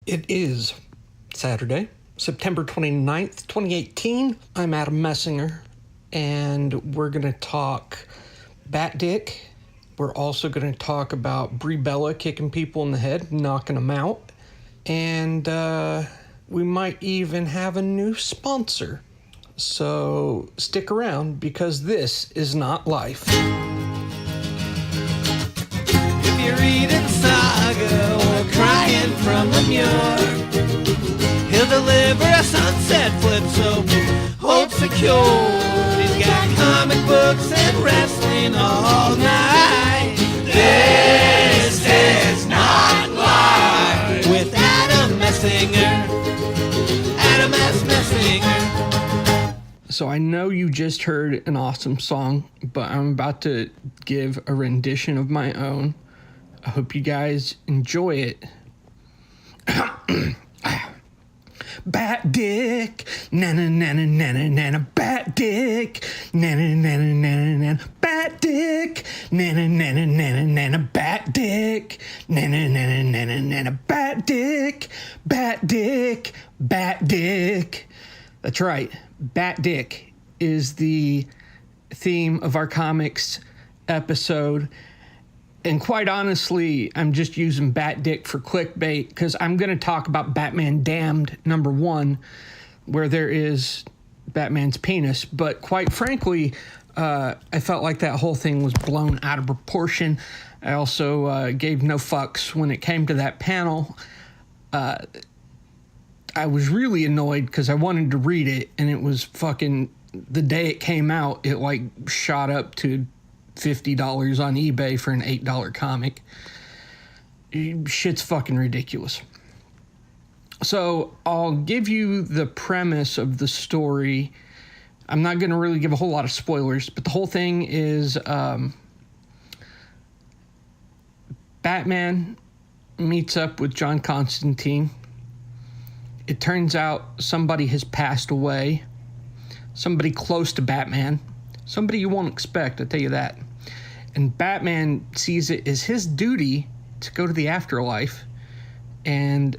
It is Saturday, September 29th, 2018. I'm Adam Messinger, and we're going to talk Batdick. We're also going to talk about Brie Bella kicking people in the head, knocking them out. And we might even have a new sponsor. So stick around, because this is not life. If you're reading Saga or crying from the Muir, he'll deliver a sunset flip, so hold secure. He's got comic books and wrestling all night. This is not live with Adam Messinger. Adam S. Messinger. So I know you just heard an awesome song, but I'm about to give a rendition of my own. I hope you guys enjoy it. Batdick, na na na na na na na, Batdick, na na na na na na, Batdick, na na na na na na na, Batdick, na na na na na na na, Batdick, Batdick, Batdick. That's right. Batdick is the theme of our comics episode. And quite honestly, I'm just using Batdick for clickbait, because I'm going to talk about Batman Damned #1, where there is Batman's penis. But quite frankly, I felt like that whole thing was blown out of proportion. I also gave no fucks when it came to that panel. I was really annoyed because I wanted to read it, and it was fucking, the day it came out, it like shot up to $50 on eBay for an $8 comic. Shit's fucking ridiculous. So I'll give you the premise of the story. I'm not going to really give a whole lot of spoilers, but the whole thing is Batman meets up with John Constantine. It turns out somebody has passed away. Somebody close to Batman. Somebody you won't expect, I'll tell you that. And Batman sees it as his duty to go to the afterlife and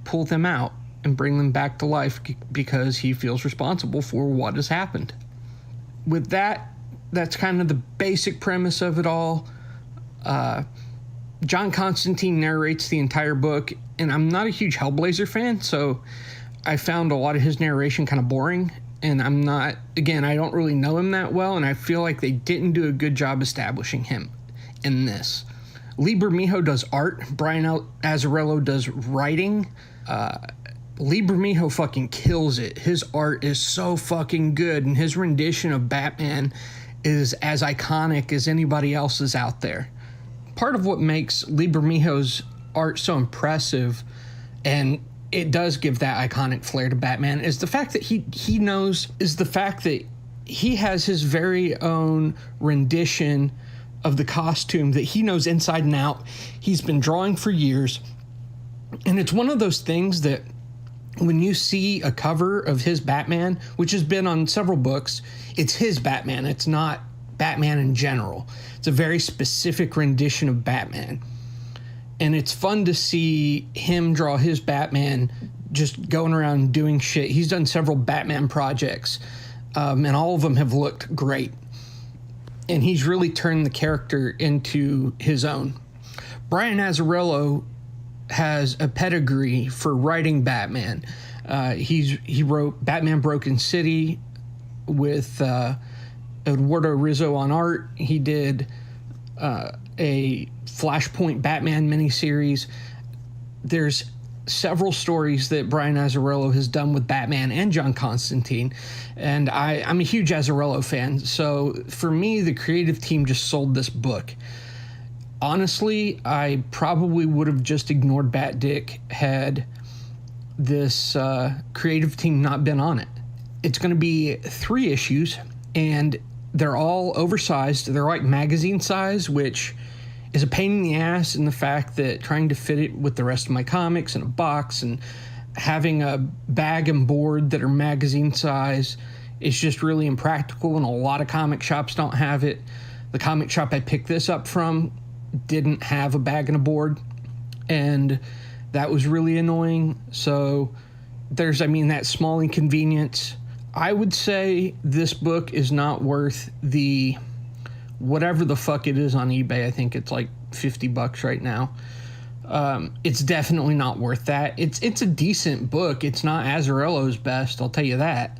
pull them out and bring them back to life, because he feels responsible for what has happened. With that, that's kind of the basic premise of it all. John Constantine narrates the entire book, and I'm not a huge Hellblazer fan, so I found a lot of his narration kind of boring. And I'm not, again, I don't really know him that well, and I feel like they didn't do a good job establishing him in this. Lee Bermejo does art. Brian Azzarello does writing. Lee Bermejo fucking kills it. His art is so fucking good, and his rendition of Batman is as iconic as anybody else's out there. Part of what makes Lee Bermejo's art so impressive, and it does give that iconic flair to Batman, is the fact that he has his very own rendition of the costume that he knows inside and out. He's been drawing for years. And it's one of those things that when you see a cover of his Batman, which has been on several books, it's his Batman. It's not Batman in general. It's a very specific rendition of Batman. And it's fun to see him draw his Batman just going around doing shit. He's done several Batman projects, and all of them have looked great. And he's really turned the character into his own. Brian Azzarello has a pedigree for writing Batman. He wrote Batman Broken City with Eduardo Rizzo on art. He did a Flashpoint Batman miniseries. There's several stories that Brian Azzarello has done with Batman and John Constantine, and I'm a huge Azzarello fan, so for me, the creative team just sold this book. Honestly, I probably would have just ignored Batdick had this creative team not been on it. It's going to be 3 issues, and they're all oversized. They're like magazine size, which is a pain in the ass in the fact that trying to fit it with the rest of my comics in a box and having a bag and board that are magazine size is just really impractical, and a lot of comic shops don't have it. The comic shop I picked this up from didn't have a bag and a board, and That was really annoying. So there's, that small inconvenience. I would say this book is not worth the whatever the fuck it is on eBay. I think it's like $50 right now. It's definitely not worth that. It's a decent book. It's not Azzarello's best, I'll tell you that.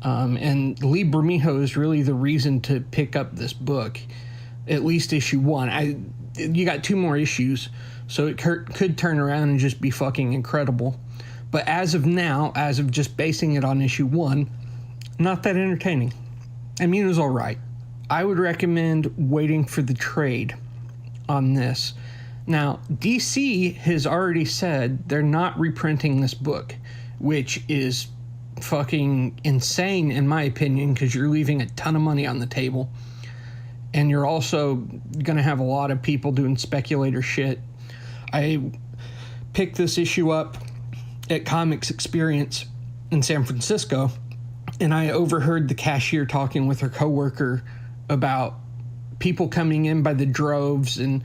And Lee Bermejo is really the reason to pick up this book, at least issue 1. You got 2 more issues, so it could turn around and just be fucking incredible. But as of now, as of just basing it on issue 1, not that entertaining. It was all right. I would recommend waiting for the trade on this. Now, DC has already said they're not reprinting this book, which is fucking insane in my opinion, because you're leaving a ton of money on the table. And you're also going to have a lot of people doing speculator shit. I picked this issue up at Comics Experience in San Francisco, and I overheard the cashier talking with her coworker about people coming in by the droves and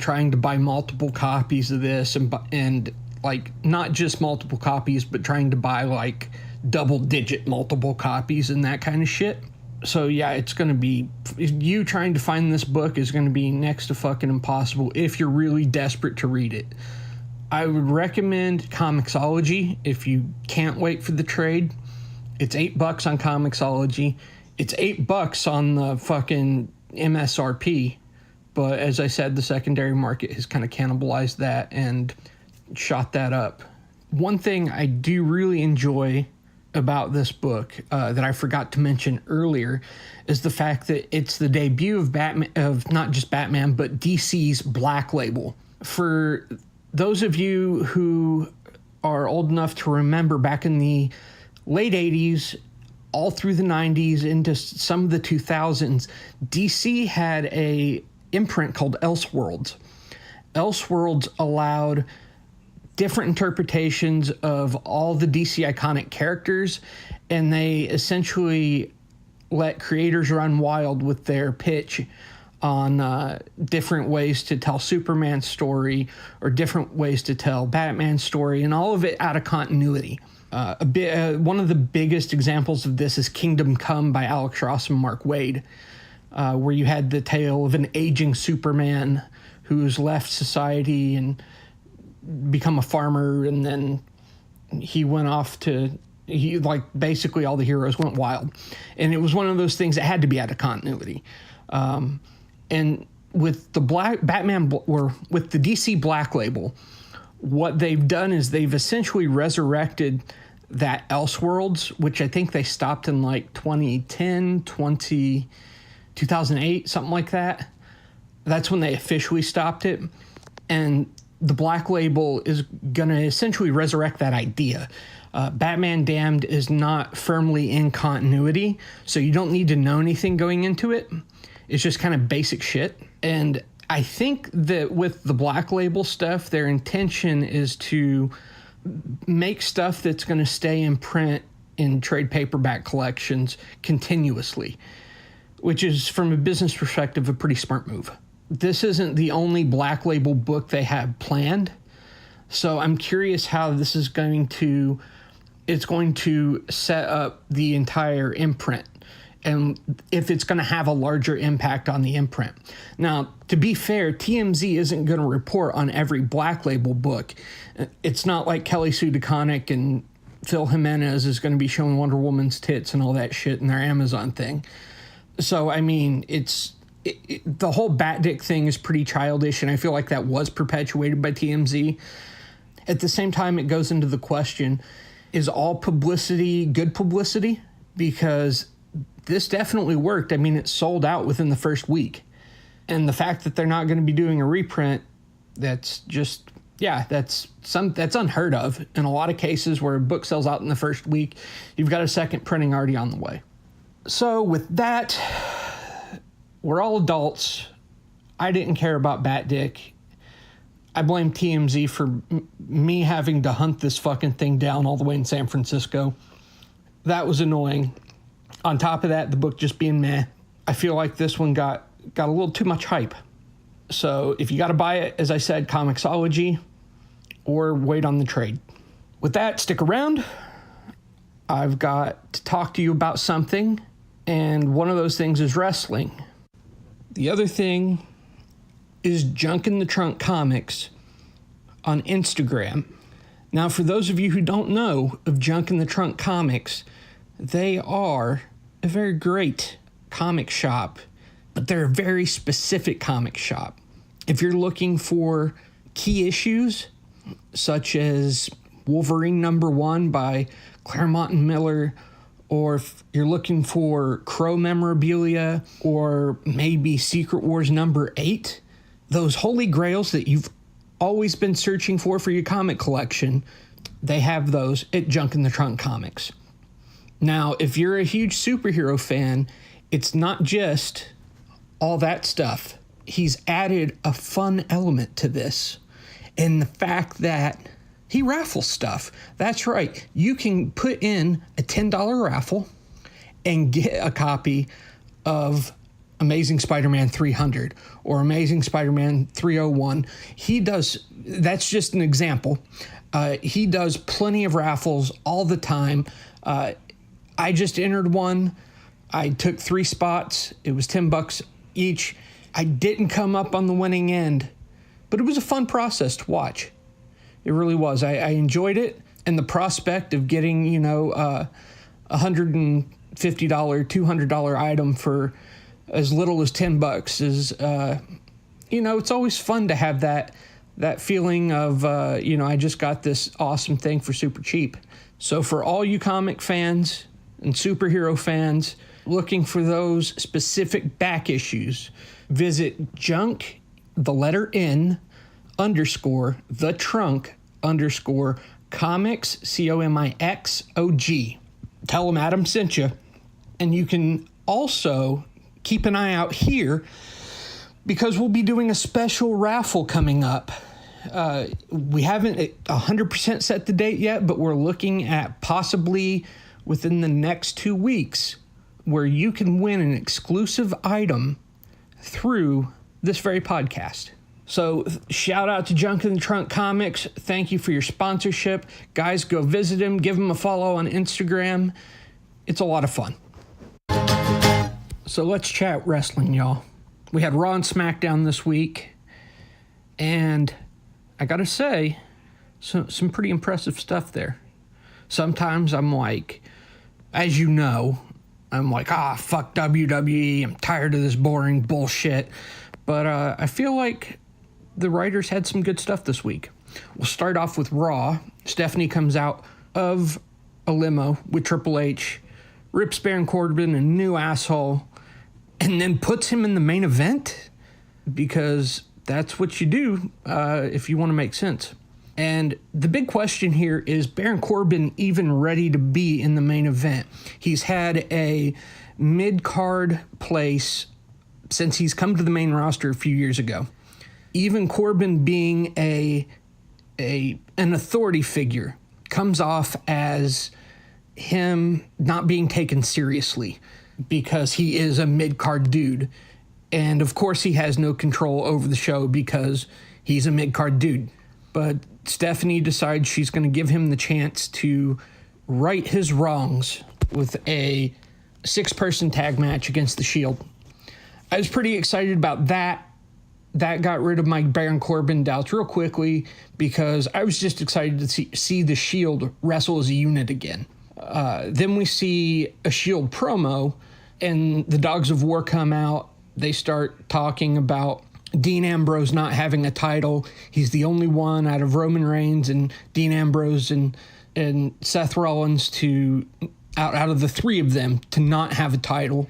trying to buy multiple copies of this, and like not just multiple copies, but trying to buy like double-digit multiple copies and that kind of shit. So yeah, it's going to be, you trying to find this book is going to be next to fucking impossible if you're really desperate to read it. I would recommend Comixology if you can't wait for the trade. It's $8 on Comixology. It's $8 on the fucking MSRP. But as I said, the secondary market has kind of cannibalized that and shot that up. One thing I do really enjoy about this book that I forgot to mention earlier is the fact that it's the debut of Batman, of not just Batman, but DC's Black Label. For those of you who are old enough to remember, back in the late 80s, all through the 90s, into some of the 2000s, DC had a imprint called Elseworlds. Elseworlds allowed different interpretations of all the DC iconic characters, and they essentially let creators run wild with their pitch on different ways to tell Superman's story or different ways to tell Batman's story, and all of it out of continuity. One of the biggest examples of this is Kingdom Come by Alex Ross and Mark Waid, where you had the tale of an aging Superman who's left society and become a farmer, and then he went off to, basically all the heroes went wild. And it was one of those things that had to be out of continuity. And with the with the DC Black Label, what they've done is they've essentially resurrected that Elseworlds, which I think they stopped in like 2010, 2008, something like that. That's when they officially stopped it. And the Black Label is going to essentially resurrect that idea. Batman Damned is not firmly in continuity, so you don't need to know anything going into it. It's just kind of basic shit. And I think that with the Black Label stuff, their intention is to make stuff that's going to stay in print in trade paperback collections continuously, which is, from a business perspective, a pretty smart move. This isn't the only Black Label book they have planned, so I'm curious how this is going to set up the entire imprint, and if it's going to have a larger impact on the imprint. Now, to be fair, TMZ isn't going to report on every Black Label book. It's not like Kelly Sue DeConnick and Phil Jimenez is going to be showing Wonder Woman's tits and all that shit in their Amazon thing. So, the whole Batdick thing is pretty childish, and I feel like that was perpetuated by TMZ. At the same time, it goes into the question, is all publicity good publicity? Because this definitely worked. It sold out within the first week. And the fact that they're not going to be doing a reprint, that's just, that's unheard of. In a lot of cases where a book sells out in the first week, you've got a second printing already on the way. So with that, we're all adults. I didn't care about Batdick. I blame TMZ for me having to hunt this fucking thing down all the way in San Francisco. That was annoying. On top of that, the book just being meh. I feel like this one got a little too much hype. So if you got to buy it, as I said, Comixology. or wait on the trade. With that, stick around. I've got to talk to you about something, and one of those things is wrestling. The other thing is Junk in the Trunk Comics on Instagram. Now, for those of you who don't know of Junk in the Trunk Comics, they are a very great comic shop, but they're a very specific comic shop. If you're looking for key issues, such as Wolverine #1 by Claremont and Miller, or if you're looking for Crow memorabilia, or maybe Secret Wars #8, those holy grails that you've always been searching for your comic collection, they have those at Junk in the Trunk Comics. Now, if you're a huge superhero fan, it's not just all that stuff. He's added a fun element to this, and the fact that he raffles stuff. That's right. You can put in a $10 raffle and get a copy of Amazing Spider-Man 300 or Amazing Spider-Man 301. That's just an example. He does plenty of raffles all the time. I just entered one. I took 3 spots. It was $10 each. I didn't come up on the winning end, but it was a fun process to watch. It really was. I enjoyed it, and the prospect of getting, $150, $200 item for as little as $10 is, it's always fun to have that feeling of, I just got this awesome thing for super cheap. So for all you comic fans and superhero fans looking for those specific back issues, visit junk, the letter N, _the trunk _comics, COMIXOG. Tell them Adam sent you. And you can also keep an eye out here because we'll be doing a special raffle coming up. We haven't 100% set the date yet, but we're looking at possibly within the next 2 weeks where you can win an exclusive item through this very podcast. So shout out to Junk in the Trunk Comics. Thank you for your sponsorship. Guys, go visit him. Give him a follow on Instagram. It's a lot of fun. So let's chat wrestling, y'all. We had Raw and SmackDown this week. And I got to say, some pretty impressive stuff there. Sometimes I'm like, as you know, I'm like, fuck WWE. I'm tired of this boring bullshit. But I feel like the writers had some good stuff this week. We'll start off with Raw. Stephanie comes out of a limo with Triple H, rips Baron Corbin a new asshole, and then puts him in the main event because that's what you do if you want to make sense. And the big question here is Baron Corbin even ready to be in the main event? He's had a mid-card place since he's come to the main roster a few years ago. Even Corbin being an authority figure comes off as him not being taken seriously because he is a mid-card dude. And of course he has no control over the show because he's a mid-card dude. But Stephanie decides she's going to give him the chance to right his wrongs with a 6-person tag match against the Shield. I was pretty excited about that. That got rid of my Baron Corbin doubts real quickly because I was just excited to see the Shield wrestle as a unit again. Then we see a Shield promo, and the Dogs of War come out. They start talking about Dean Ambrose not having a title. He's the only one out of Roman Reigns and Dean Ambrose and Seth Rollins out of the 3 of them to not have a title.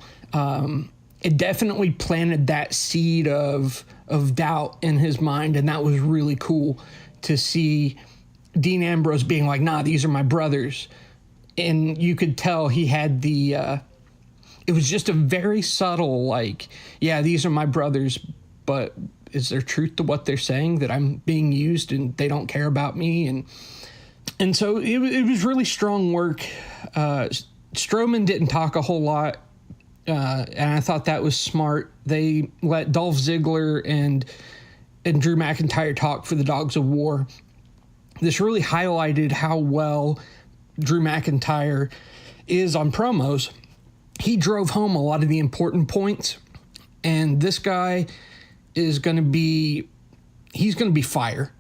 It definitely planted that seed of doubt in his mind, and that was really cool to see Dean Ambrose being like, nah, these are my brothers. And you could tell he had it was just a very subtle, like, yeah, these are my brothers, but is there truth to what they're saying, that I'm being used and they don't care about me? And so it was really strong work. Strowman didn't talk a whole lot. And I thought that was smart. They let Dolph Ziggler and Drew McIntyre talk for the Dogs of War. this really highlighted how well Drew McIntyre is on promos. He drove home a lot of the important points, and this guy is going to be, he's going to be fire.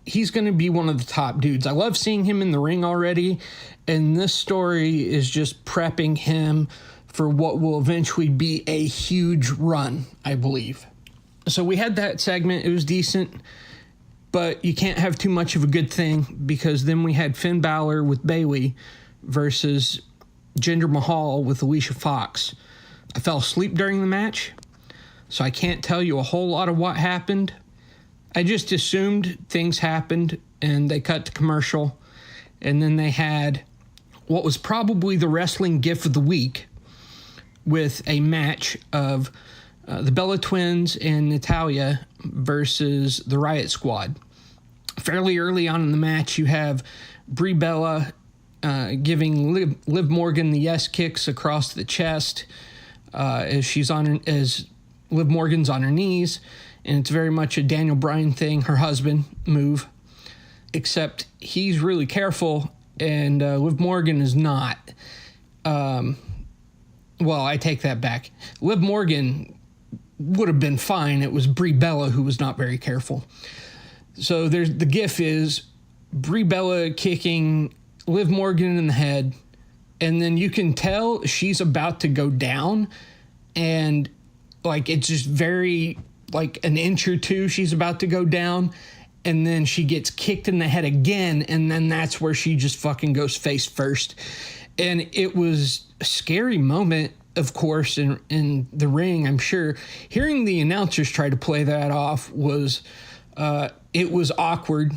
He's going to be one of the top dudes. I love seeing him in the ring already, and this story is just prepping him for what will eventually be a huge run, I believe. So we had that segment. It was decent, but you can't have too much of a good thing, because then we had Finn Balor with Bayley versus Jinder Mahal with Alicia Fox. I fell asleep during the match, so I can't tell you a whole lot of what happened. I just assumed things happened, and they cut to commercial, and then they had what was probably the wrestling gif of the week with a match of the Bella Twins and Natalya versus the Riot Squad. Fairly early on in the match, you have Brie Bella giving Liv Morgan the yes kicks across the chest as Liv Morgan's on her knees, and it's very much a Daniel Bryan thing, her husband move, except he's really careful and Liv Morgan is not. Well, I take that back. Liv Morgan would have been fine. It was Brie Bella who was not very careful. So the gif is Brie Bella kicking Liv Morgan in the head, and then you can tell she's about to go down, and like it's just very like an inch or two she's about to go down, and then she gets kicked in the head again, and then that's where she just fucking goes face first. And it was a scary moment, of course, in the ring, I'm sure. Hearing the announcers try to play that off was it was awkward,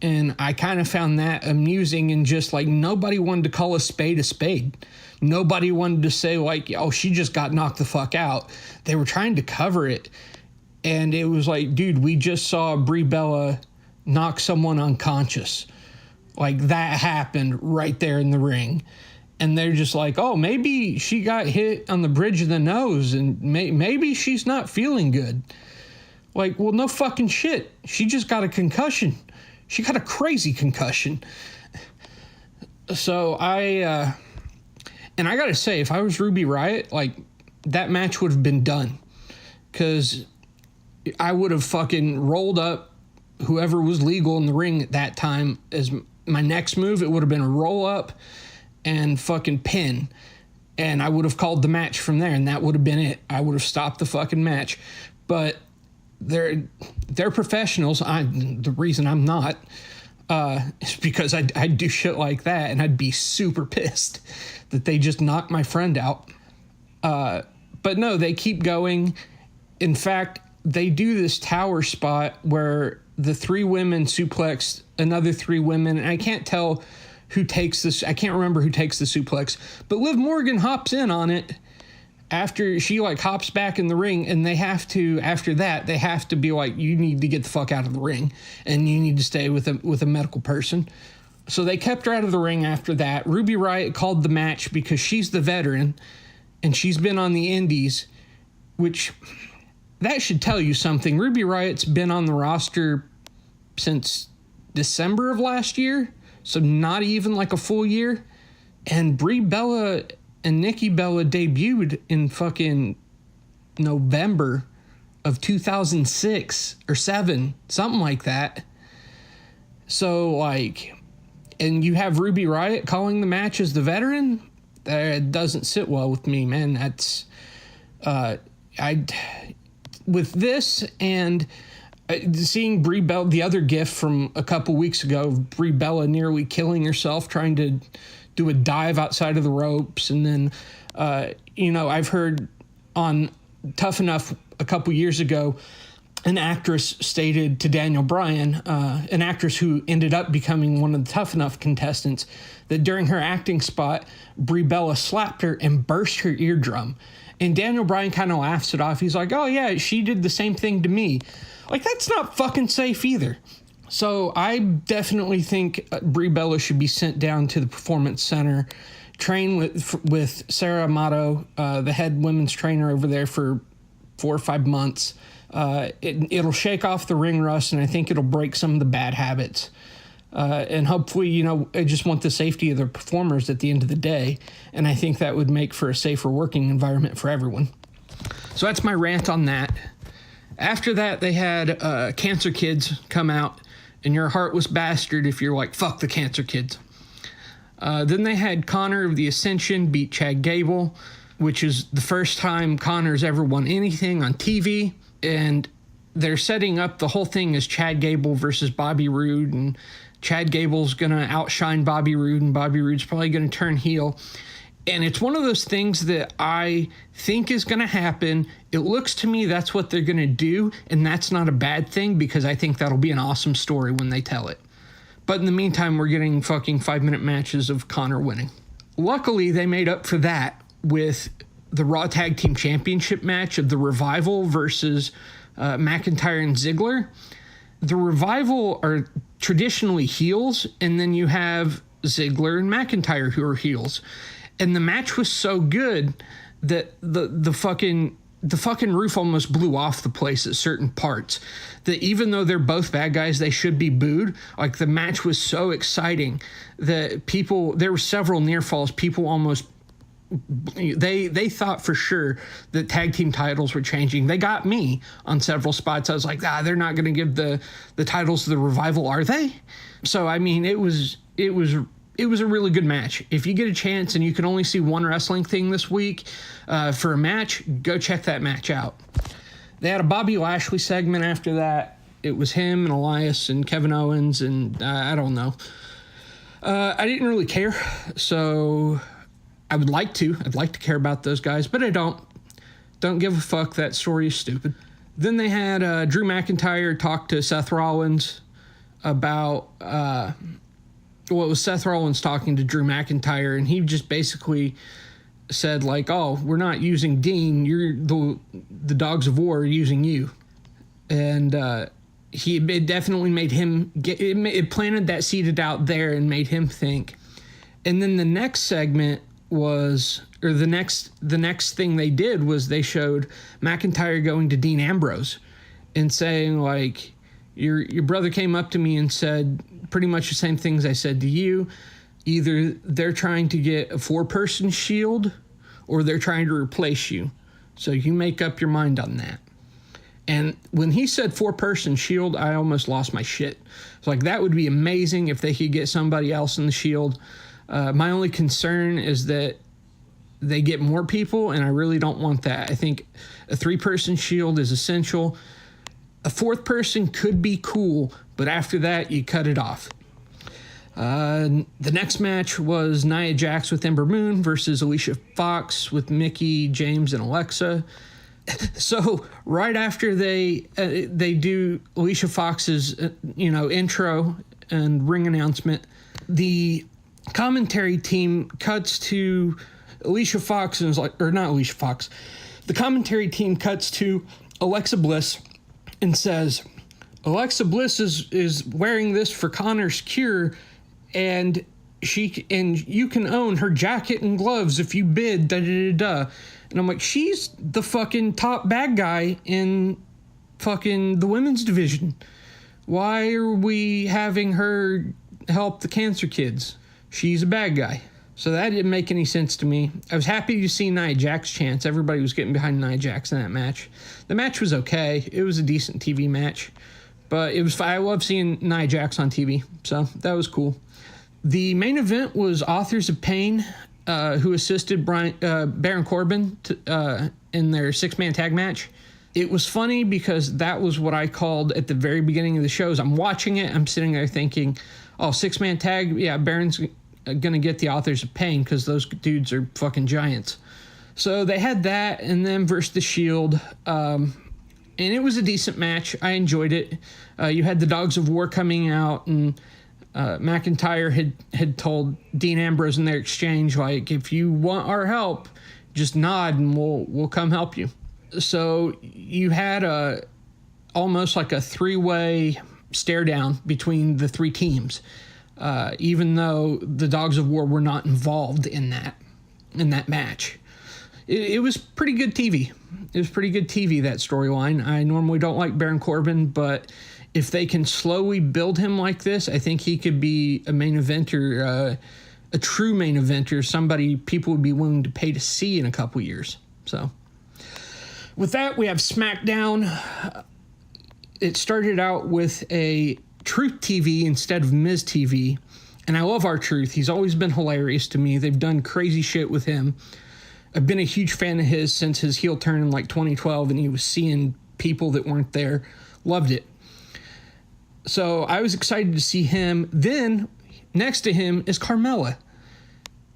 and I kind of found that amusing, and just like nobody wanted to call a spade a spade. Nobody wanted to say like, oh, she just got knocked the fuck out. They were trying to cover it, and it was like, dude, we just saw Brie Bella knock someone unconscious. Like that happened right there in the ring. And they're just like, oh, maybe she got hit on the bridge of the nose and maybe she's not feeling good. Like, well, no fucking shit. She just got a concussion. She got a crazy concussion. So and I got to say, if I was Ruby Riott, like that match would have been done, because I would have fucking rolled up whoever was legal in the ring at that time as my next move. It would have been a roll up and fucking pin, and I would have called the match from there, and that would have been it. I would have stopped the fucking match. But they're professionals. The reason I'm not is because I'd do shit like that, and I'd be super pissed that they just knocked my friend out. But no, they keep going. In fact, they do this tower spot where the three women suplex another three women, and I can't tell who takes this. I can't remember who takes the suplex, but Liv Morgan hops in on it after she like hops back in the ring, and they have to, after that, they have to be like, you need to get the fuck out of the ring and you need to stay with a medical person. So they kept her out of the ring after that. Ruby Riott called the match because she's the veteran and she's been on the indies, which that should tell you something. Ruby Riott's been on the roster since December of last year. So not even like a full year. And Brie Bella and Nikki Bella debuted in fucking November of 2006 or 7, something like that. So like, and you have Ruby Riott calling the match as the veteran? That doesn't sit well with me, man. That's, with this and seeing Brie Bella, the other gif from a couple weeks ago, Brie Bella nearly killing herself trying to do a dive outside of the ropes. And then, I've heard on Tough Enough a couple years ago, an actress stated to Daniel Bryan, an actress who ended up becoming one of the Tough Enough contestants, that during her acting spot, Brie Bella slapped her and burst her eardrum. And Daniel Bryan kind of laughs it off. He's like, oh yeah, she did the same thing to me. Like, that's not fucking safe either. So I definitely think Brie Bella should be sent down to the Performance Center, train with Sarah Amato, the head women's trainer over there, for 4 or 5 months, It'll shake off the ring rust, and I think it'll break some of the bad habits. And hopefully, I just want the safety of the performers at the end of the day. And I think that would make for a safer working environment for everyone. So that's my rant on that. After that, they had Cancer Kids come out, and your heart was bastard if you're like, fuck the Cancer Kids. Then they had Connor of the Ascension beat Chad Gable, which is the first time Connor's ever won anything on TV. And they're setting up the whole thing as Chad Gable versus Bobby Roode, and Chad Gable's going to outshine Bobby Roode, and Bobby Roode's probably going to turn heel. And it's one of those things that I think is going to happen. It looks to me that's what they're going to do, and that's not a bad thing because I think that'll be an awesome story when they tell it. But in the meantime, we're getting fucking 5-minute matches of Connor winning. Luckily, they made up for that with the Raw Tag Team Championship match of the Revival versus McIntyre and Ziggler. The Revival are traditionally heels, and then you have Ziggler and McIntyre who are heels. And the match was so good that the fucking roof almost blew off the place at certain parts. That even though they're both bad guys, they should be booed. Like, the match was so exciting that there were several near falls. People almost, they thought for sure that tag team titles were changing. They got me on several spots. I was like, they're not going to give the titles to the Revival, are they? So, I mean, it was a really good match. If you get a chance and you can only see one wrestling thing this week for a match, go check that match out. They had a Bobby Lashley segment after that. It was him and Elias and Kevin Owens, and I don't know. I didn't really care, so I would like to. I'd like to care about those guys, but I don't. Don't give a fuck. That story is stupid. Then they had Drew McIntyre talk to Seth Rollins about... it was Seth Rollins talking to Drew McIntyre, and he just basically said, like, oh, we're not using Dean, you're the Dogs of War are using you. And it definitely made him it planted that seeded out there and made him think. And then the next segment was, or the next thing they did was they showed McIntyre going to Dean Ambrose and saying, like, your brother came up to me and said pretty much the same things I said to you. Either they're trying to get a 4-person Shield or they're trying to replace you. So you make up your mind on that. And when he said 4-person Shield, I almost lost my shit. It's like, that would be amazing if they could get somebody else in the Shield. My only concern is that they get more people, and I really don't want that. I think a 3-person Shield is essential. A 4th person could be cool, but after that, you cut it off. The next match was Nia Jax with Ember Moon versus Alicia Fox with Mickey, James, and Alexa. So right after they do Alicia Fox's intro and ring announcement, the commentary team cuts to Alicia Fox and is like, or not Alicia Fox. The commentary team cuts to Alexa Bliss and says, Alexa Bliss is wearing this for Connor's cure, and you can own her jacket and gloves if you bid, da-da-da-da. And I'm like, she's the fucking top bad guy in fucking the women's division. Why are we having her help the Cancer Kids? She's a bad guy. So that didn't make any sense to me. I was happy to see Nia Jax chance. Everybody was getting behind Nia Jax in that match. The match was okay. It was a decent TV match. But it was. I love seeing Nia Jax on TV. So that was cool. The main event was Authors of Pain, who assisted Baron Corbin in their 6-man tag match. It was funny because that was what I called at the very beginning of the shows. I'm watching it. I'm sitting there thinking, oh, 6-man tag? Yeah, Baron's going to get the Authors of Pain because those dudes are fucking giants. So they had that, and then versus the Shield. And it was a decent match. I enjoyed it. You had the Dogs of War coming out, and McIntyre had told Dean Ambrose in their exchange, like, if you want our help, just nod and we'll come help you. So you had almost like a 3-way stare down between the 3 teams, even though the Dogs of War were not involved in that match. it was pretty good TV. It was pretty good TV, that storyline. I normally don't like Baron Corbin, but if they can slowly build him like this, I think he could be a main eventer, a true main eventer, somebody people would be willing to pay to see in a couple years. So with that, we have SmackDown. It started out with a Truth TV instead of Miz TV. And I love R-Truth. He's always been hilarious to me. They've done crazy shit with him. I've been a huge fan of his since his heel turn in like 2012, and he was seeing people that weren't there. Loved it. So I was excited to see him. Then next to him is Carmella.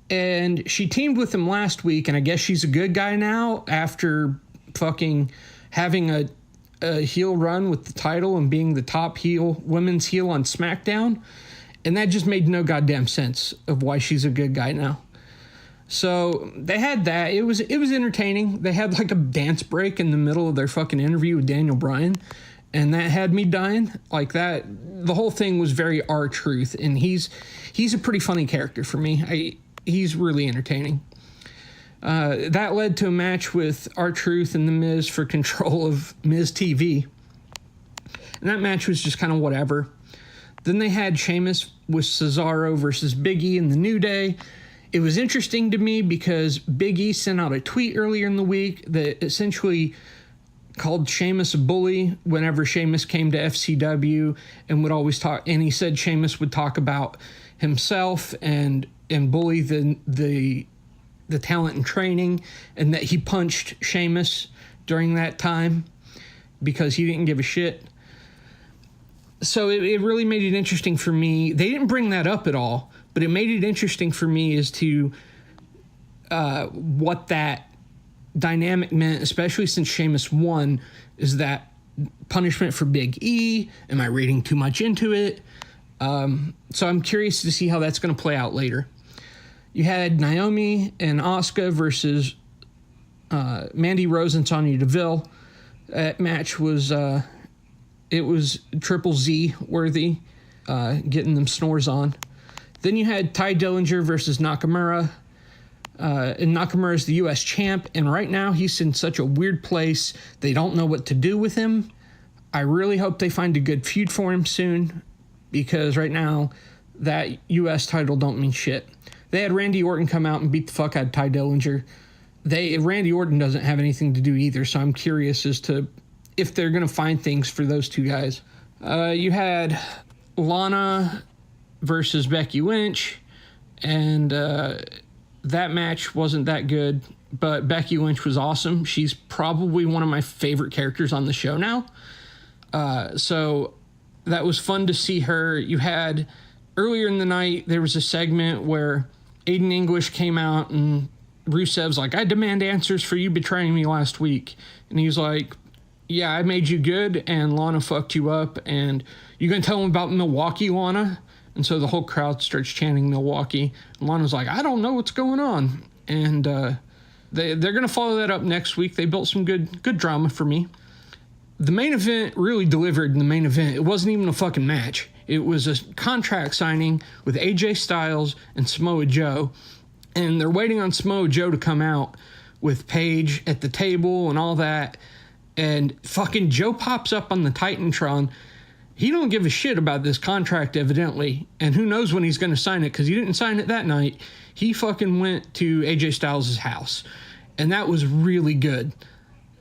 And she teamed with him last week, and I guess she's a good guy now after fucking having a heel run with the title and being the top heel, women's heel on SmackDown. And that just made no goddamn sense of why she's a good guy now. So they had that. It was entertaining. They had like a dance break in the middle of their fucking interview with Daniel Bryan, and that had me dying. Like that, the whole thing was very R-Truth, and he's a pretty funny character for me. He's really entertaining. That led to a match with R-Truth and The Miz for control of Miz TV. And that match was just kind of whatever. Then they had Sheamus with Cesaro versus Big E in the New Day. It was interesting to me because Big E sent out a tweet earlier in the week that essentially called Sheamus a bully whenever Sheamus came to FCW and would always talk. And he said Sheamus would talk about himself and bully the talent in training, and that he punched Sheamus during that time because he didn't give a shit. So it really made it interesting for me. They didn't bring that up at all, but it made it interesting for me as to what that dynamic meant, especially since Sheamus won. Is that punishment for Big E? Am I reading too much into it? So I'm curious to see how that's going to play out later. You had Naomi and Asuka versus Mandy Rose and Sonya Deville. That match was it was Triple Z worthy, getting them snores on. Then you had Ty Dillinger versus Nakamura. And Nakamura's the U.S. champ, and right now he's in such a weird place. They don't know what to do with him. I really hope they find a good feud for him soon, because right now that U.S. title don't mean shit. They had Randy Orton come out and beat the fuck out of Ty Dillinger. Randy Orton doesn't have anything to do either, so I'm curious as to if they're going to find things for those two guys. You had Lana versus Becky Lynch, and that match wasn't that good, but Becky Lynch was awesome. She's probably one of my favorite characters on the show now. So that was fun to see her. You had, earlier in the night, there was a segment where Aiden English came out and Rusev's like, I demand answers for you betraying me last week. And he was like, yeah, I made you good and Lana fucked you up, and you gonna tell him about Milwaukee, Lana? And so the whole crowd starts chanting Milwaukee. And Lana's like, I don't know what's going on. And they're going to follow that up next week. They built some good drama for me. The main event really delivered in the main event. It wasn't even a fucking match. It was a contract signing with AJ Styles and Samoa Joe. And they're waiting on Samoa Joe to come out with Paige at the table and all that. And fucking Joe pops up on the Titantron. He don't give a shit about this contract, evidently, and who knows when he's going to sign it, because he didn't sign it that night. He fucking went to AJ Styles' house, and that was really good.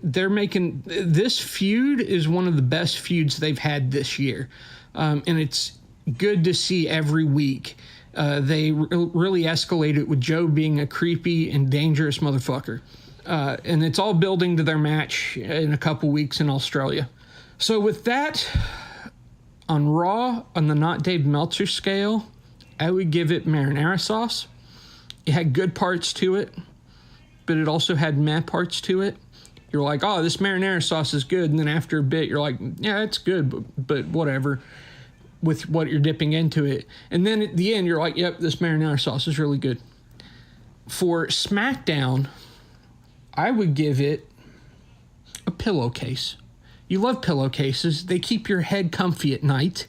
They're making, this feud is one of the best feuds they've had this year, and it's good to see every week. They really escalate it with Joe being a creepy and dangerous motherfucker, and it's all building to their match in a couple weeks in Australia. So with that, on Raw, on the not Dave Meltzer scale, I would give it marinara sauce. It had good parts to it, but it also had meh parts to it. You're like, oh, this marinara sauce is good. And then after a bit, you're like, yeah, it's good, but whatever, with what you're dipping into it. And then at the end, you're like, yep, this marinara sauce is really good. For SmackDown, I would give it a pillowcase. You love pillowcases. They keep your head comfy at night.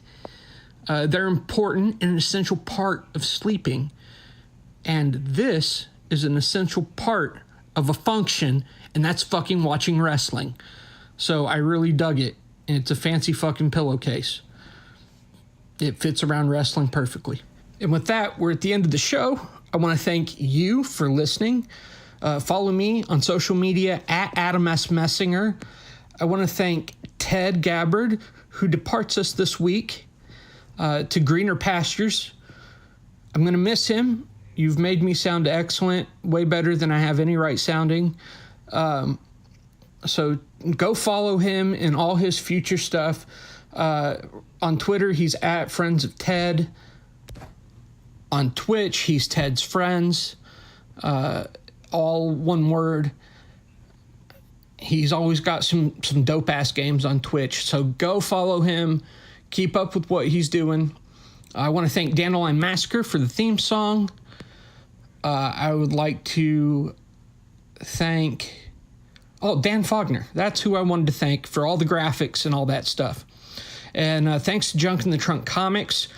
They're important and an essential part of sleeping. And this is an essential part of a function, and that's fucking watching wrestling. So I really dug it. And it's a fancy fucking pillowcase. It fits around wrestling perfectly. And with that, we're at the end of the show. I want to thank you for listening. Follow me on social media at Adam S. Messinger. I want to thank Ted Gabbard, who departs us this week to greener pastures. I'm going to miss him. You've made me sound excellent, way better than I have any right sounding. So go follow him and all his future stuff. On Twitter, he's at Friends of Ted. On Twitch, he's Ted's Friends. All one word. He's always got some dope-ass games on Twitch. So go follow him. Keep up with what he's doing. I want to thank Dandelion Massacre for the theme song. I would like to thank... Dan Faughdner. That's who I wanted to thank for all the graphics and all that stuff. And thanks to Junk in the Trunk Comics.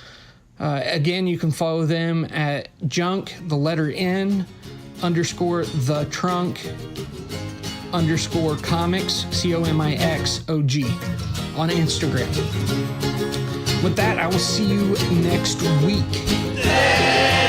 Again, you can follow them at Junk, the letter N, _ the trunk _ comics, COMIXOG, on Instagram. With that, I will see you next week.